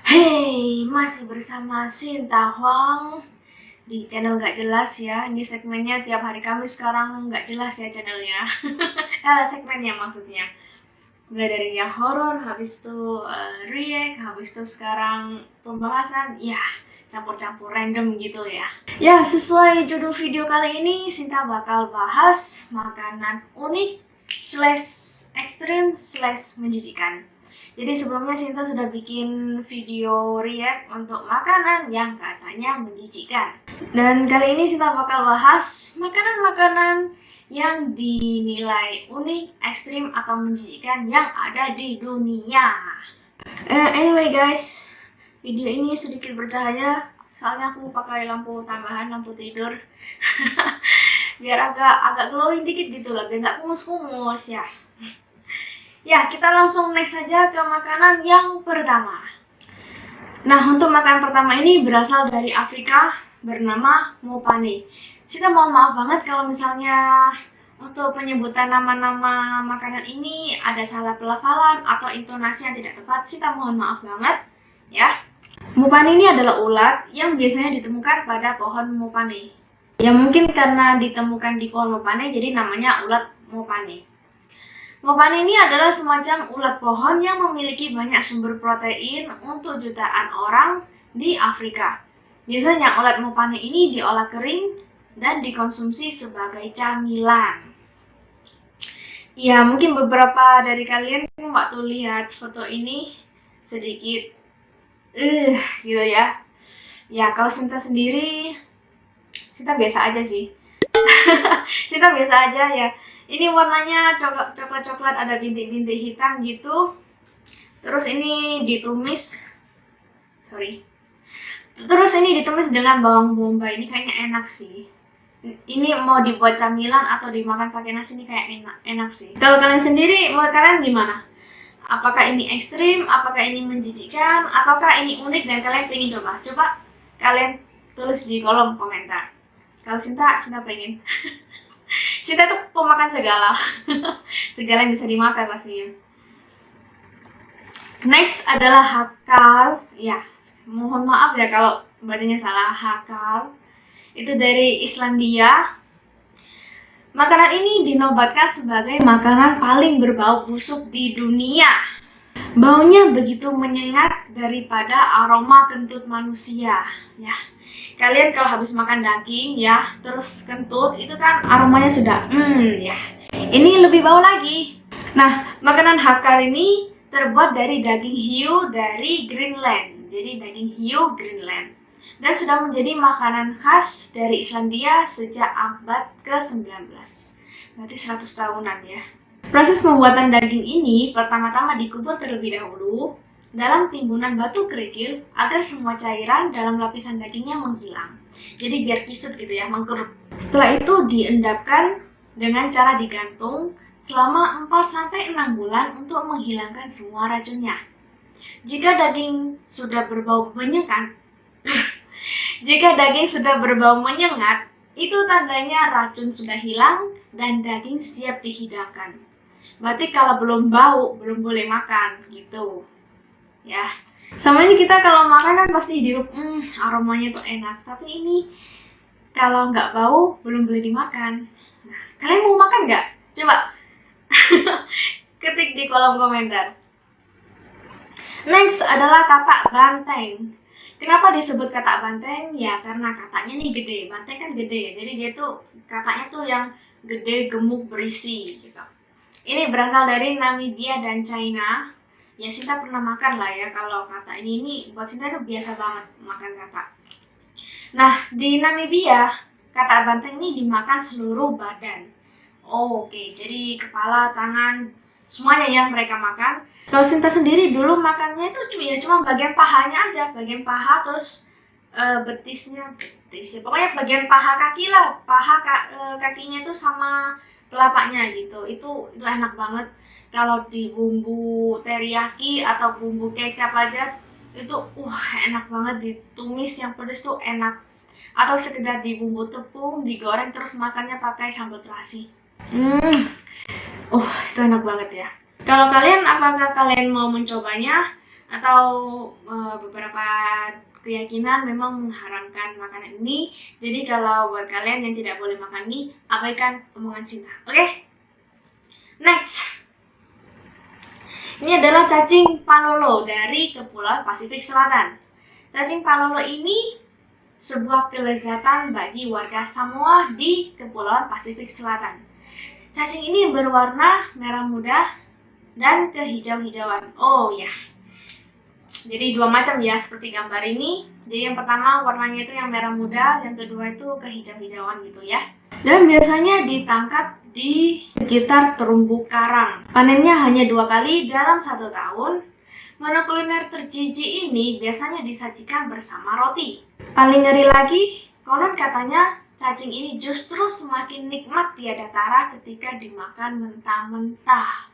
Hey, masih bersama Sinta Huang di channel Nggak Jelas ya. Ini segmennya tiap hari Kamis, sekarang nggak jelas ya channelnya. Segmennya maksudnya. Mulai dari yang horor, habis itu react, habis itu sekarang pembahasan, ya campur-campur random gitu ya. Ya, sesuai judul video kali ini, Sinta bakal bahas makanan unik slash ekstrim slash menjijikan. Jadi sebelumnya Sinta sudah bikin video react untuk makanan yang katanya menjijikan. Dan kali ini Sinta bakal bahas makanan-makanan yang dinilai unik, ekstrim, atau menjijikan yang ada di dunia. Anyway guys, video ini sedikit bercahaya soalnya aku pakai lampu tambahan, lampu tidur. Biar agak glowing dikit gitu lah, biar nggak kumus-kumus ya. Ya, kita langsung next saja ke makanan yang pertama. Nah, untuk makanan pertama ini berasal dari Afrika, bernama mopane. Kita mohon maaf banget kalau misalnya untuk penyebutan nama-nama makanan ini ada salah pelafalan atau intonasi yang tidak tepat. Kita mohon maaf banget ya. Mopane ini adalah ulat yang biasanya ditemukan pada pohon mopane. Ya mungkin karena ditemukan di pohon mopane jadi namanya ulat mopane. Mopane ini adalah semacam ulat pohon yang memiliki banyak sumber protein untuk jutaan orang di Afrika. Biasanya ulat mopane ini diolah kering dan dikonsumsi sebagai camilan. Ya, mungkin beberapa dari kalian waktu lihat foto ini sedikit gitu ya. Ya, kalau Sinta sendiri, Sinta biasa aja sih. Sinta biasa aja ya. Ini warnanya coklat-coklat, ada bintik-bintik hitam gitu. Terus ini ditumis. Terus ini ditumis dengan bawang bombay. Ini kayaknya enak sih. Ini mau dibuat camilan atau dimakan pakai nasi, ini kayak enak sih. Kalau kalian sendiri, menurut kalian gimana? Apakah ini ekstrim, apakah ini menjijikan, ataukah ini unik dan kalian pengen coba? Coba kalian tulis di kolom komentar. Kalau Sinta pengen. Sinta tuh pemakan segala. Segala yang bisa dimakan pastinya. Next adalah hakal. Ya, mohon maaf ya kalau bacanya salah. Hakal itu dari Islandia. Makanan ini dinobatkan sebagai makanan paling berbau busuk di dunia. Baunya begitu menyengat daripada aroma kentut manusia. Ya, kalian kalau habis makan daging ya, terus kentut itu kan aromanya sudah ya. Ini lebih bau lagi. Nah, makanan hakar ini terbuat dari daging hiu dari Greenland. Jadi daging hiu Greenland. Dan sudah menjadi makanan khas dari Islandia sejak abad ke-19. Berarti 100 tahunan ya. Proses pembuatan daging ini pertama-tama dikubur terlebih dahulu dalam timbunan batu kerikil agar semua cairan dalam lapisan dagingnya menghilang. Jadi biar kisut gitu ya, mengkerup. Setelah itu diendapkan dengan cara digantung selama 4-6 bulan untuk menghilangkan semua racunnya. Jika daging sudah berbau menyengat, itu tandanya racun sudah hilang dan daging siap dihidangkan. Berarti kalau belum bau, belum boleh makan gitu. Ya. Sama ini kita kalau makan kan pasti hidup, aromanya tuh enak. Tapi ini kalau nggak bau, belum boleh dimakan. Nah, kalian mau makan nggak? Coba ketik di kolom komentar. Next adalah katak banteng. Kenapa disebut katak banteng? Ya karena kataknya nih gede. Banteng kan gede, jadi dia tuh kataknya tuh yang gede, gemuk, berisi gitu. Ini berasal dari Namibia dan China. Ya Sinta pernah makan lah ya kalau katak ini buat Sinta itu biasa banget makan katak. Nah di Namibia katak banteng ini dimakan seluruh badan. Oke, jadi kepala, tangan, semuanya yang mereka makan. Kalau Sinta sendiri dulu makannya itu cuma bagian pahanya aja, bagian paha terus betisnya, pokoknya bagian paha kaki lah, kakinya itu sama telapaknya gitu. Itu enak banget. Kalau di bumbu teriyaki atau bumbu kecap aja itu enak banget, ditumis yang pedas tuh enak. Atau sekedar di bumbu tepung, digoreng terus makannya pakai sambal terasi. Itu enak banget ya. Kalau kalian, apakah kalian mau mencobanya? atau beberapa keyakinan memang mengharamkan makanan ini. Jadi kalau buat kalian yang tidak boleh makan ini, abaikan omongan Sinta. Oke? Next. Ini adalah cacing panolo dari Kepulauan Pasifik Selatan. Cacing panolo ini sebuah kelezatan bagi warga Samoa di Kepulauan Pasifik Selatan. Cacing ini berwarna merah muda dan kehijau-hijauan. Oh ya. Jadi dua macam ya seperti gambar ini. Jadi yang pertama warnanya itu yang merah muda, yang kedua itu kehijau-hijauan gitu ya. Dan biasanya ditangkap di sekitar terumbu karang. Panennya hanya 2 kali dalam 1 tahun. Menu kuliner terjijik ini biasanya disajikan bersama roti. Paling ngeri lagi, konon katanya cacing ini justru semakin nikmat tiada tara ketika dimakan mentah-mentah.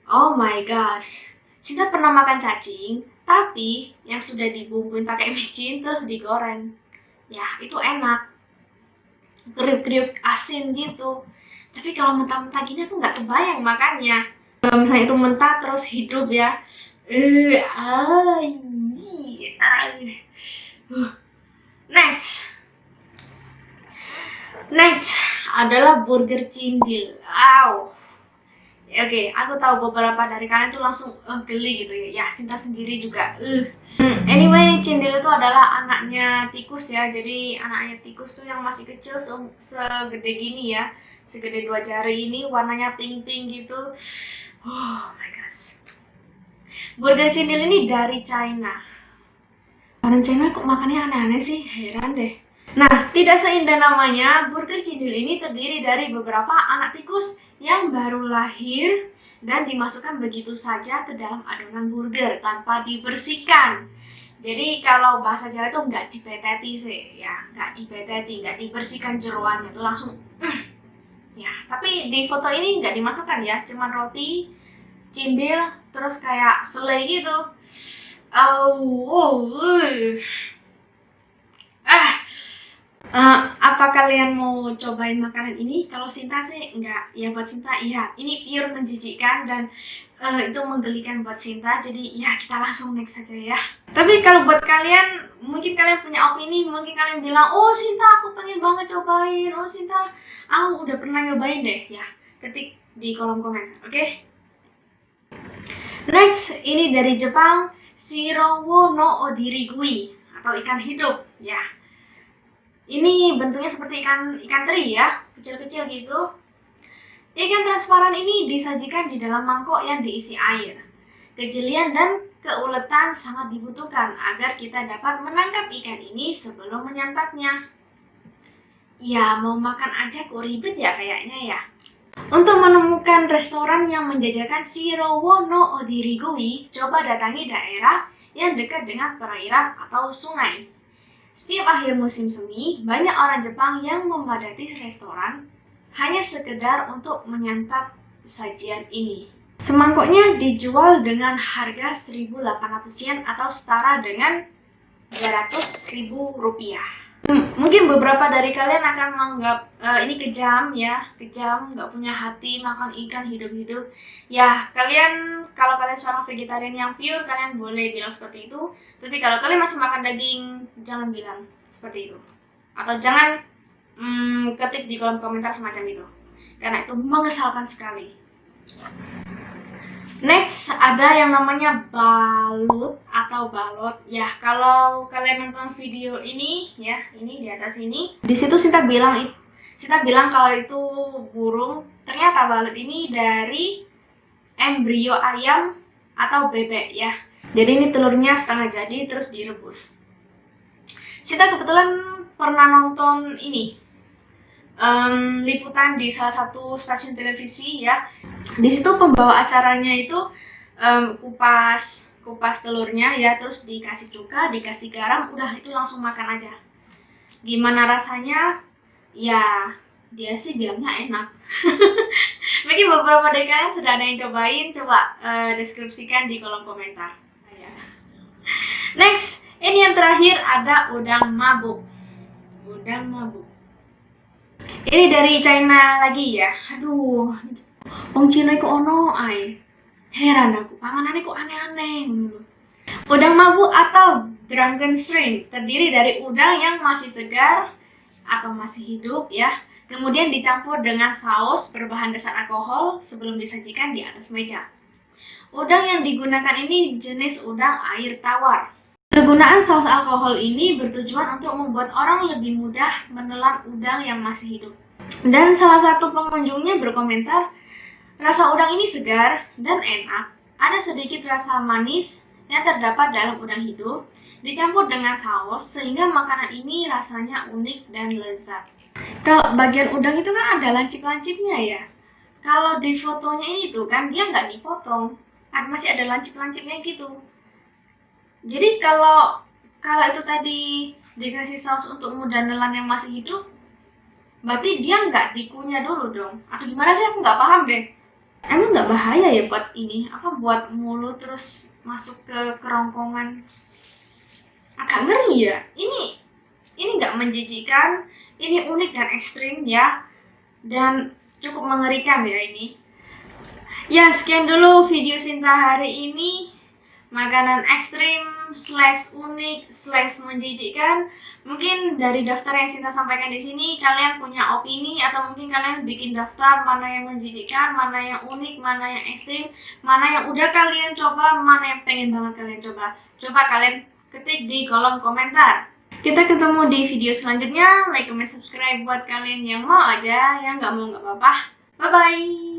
Oh my gosh. Sinta pernah makan cacing, tapi yang sudah dibumbuin pakai micin terus digoreng. Ya, itu enak. Kriuk-kriuk asin gitu. Tapi kalau mentah-mentah gini aku nggak kebayang makannya. Kalau misalnya itu mentah terus hidup ya. Next adalah burger cindil. Oke, aku tahu beberapa dari kalian tuh langsung geli gitu ya. Ya, Sinta sendiri juga. Anyway, cindil itu adalah anaknya tikus ya. Jadi anaknya tikus tuh yang masih kecil segede gini ya, segede 2 jari ini, warnanya pink-pink gitu. Oh my gosh. Burger cindil ini dari China. Orang China kok makannya aneh-aneh sih, heran deh. Nah, tidak seindah namanya, burger cindil ini terdiri dari beberapa anak tikus yang baru lahir dan dimasukkan begitu saja ke dalam adonan burger tanpa dibersihkan. Jadi kalau bahasa Jawa itu nggak dipeteti sih, ya nggak dipeteti, nggak dibersihkan jeroannya itu langsung. Ya, tapi di foto ini nggak dimasukkan ya, cuman roti, cindil, terus kayak selai gitu. Apa kalian mau cobain makanan ini? Kalau Sinta sih enggak. Ya buat Sinta iya. Ini pure menjijikkan dan itu menggelikan buat Sinta. Jadi ya kita langsung next saja ya. Tapi kalau buat kalian, mungkin kalian punya opini, mungkin kalian bilang, oh Sinta aku pengen banget cobain. Oh Sinta aku udah pernah nyobain deh. Ya ketik di kolom komentar. Oke? Next ini dari Jepang, Shirowo no Odirigui atau ikan hidup. Ya. Ini bentuknya seperti ikan teri ya, kecil-kecil gitu. Ikan transparan ini disajikan di dalam mangkok yang diisi air. Kejelian dan keuletan sangat dibutuhkan agar kita dapat menangkap ikan ini sebelum menyantapnya. Ya, mau makan aja kok ribet ya kayaknya ya. Untuk menemukan restoran yang menjajakan Shirowo no Odirigui, coba datangi daerah yang dekat dengan perairan atau sungai. Setiap akhir musim semi, banyak orang Jepang yang memadati restoran hanya sekedar untuk menyantap sajian ini. Semangkoknya dijual dengan harga 1.800 yen atau setara dengan 300.000 rupiah. Mungkin beberapa dari kalian akan menganggap ini kejam ya, kejam, nggak punya hati makan ikan hidup-hidup. Ya, kalau kalian seorang vegetarian yang pure, kalian boleh bilang seperti itu. Tapi kalau kalian masih makan daging, jangan bilang seperti itu. Atau jangan ketik di kolom komentar semacam itu. Karena itu mengesalkan sekali. Next, ada yang namanya balut atau balot. Ya, kalau kalian nonton video ini ya, ini di atas ini, di situ Sinta bilang kalau itu burung. Ternyata balut ini dari embrio ayam atau bebek ya. Jadi ini telurnya setengah jadi terus direbus. Sinta kebetulan pernah nonton ini liputan di salah satu stasiun televisi ya. Di situ pembawa acaranya itu kupas telurnya ya, terus dikasih cuka, dikasih garam, udah itu langsung makan aja. Gimana rasanya? Ya dia sih bilangnya enak. Mungkin beberapa dari kalian sudah ada yang cobain, coba deskripsikan di kolom komentar. Next, ini yang terakhir ada udang mabuk. Ini dari China lagi ya. Aduh, wong Cina iku ono ae. Heran aku, panganannya kok aneh-aneh ngono. Udang mabuk atau drunken shrimp terdiri dari udang yang masih segar atau masih hidup ya, kemudian dicampur dengan saus berbahan dasar alkohol sebelum disajikan di atas meja. Udang yang digunakan ini jenis udang air tawar. Kegunaan saus alkohol ini bertujuan untuk membuat orang lebih mudah menelan udang yang masih hidup. Dan salah satu pengunjungnya berkomentar, rasa udang ini segar dan enak. Ada sedikit rasa manis yang terdapat dalam udang hidup, dicampur dengan saus sehingga makanan ini rasanya unik dan lezat. Kalau bagian udang itu kan ada lancip-lancipnya ya. Kalau di fotonya itu kan dia nggak dipotong, masih ada lancip-lancipnya gitu. Jadi kalau itu tadi dikasih saus untuk mudah nelan yang masih hidup, berarti dia nggak dikunyah dulu dong? Atau gimana sih, aku nggak paham deh. Emang nggak bahaya ya buat ini? Apa buat mulut terus masuk ke kerongkongan? Agak ngeri ya. Ini nggak menjijikan, ini unik dan ekstrim ya, dan cukup mengerikan ya ini. Ya, sekian dulu video Sinta hari ini. Makanan ekstrim / unik / menjijikkan. Mungkin dari daftar yang Sinta sampaikan di sini kalian punya opini, atau mungkin kalian bikin daftar mana yang menjijikkan, mana yang unik, mana yang ekstrim, mana yang udah kalian coba, mana yang pengen banget kalian coba. Coba kalian ketik di kolom komentar. Kita ketemu di video selanjutnya. Like, comment, subscribe buat kalian yang mau aja, yang nggak mau nggak apa-apa. Bye bye.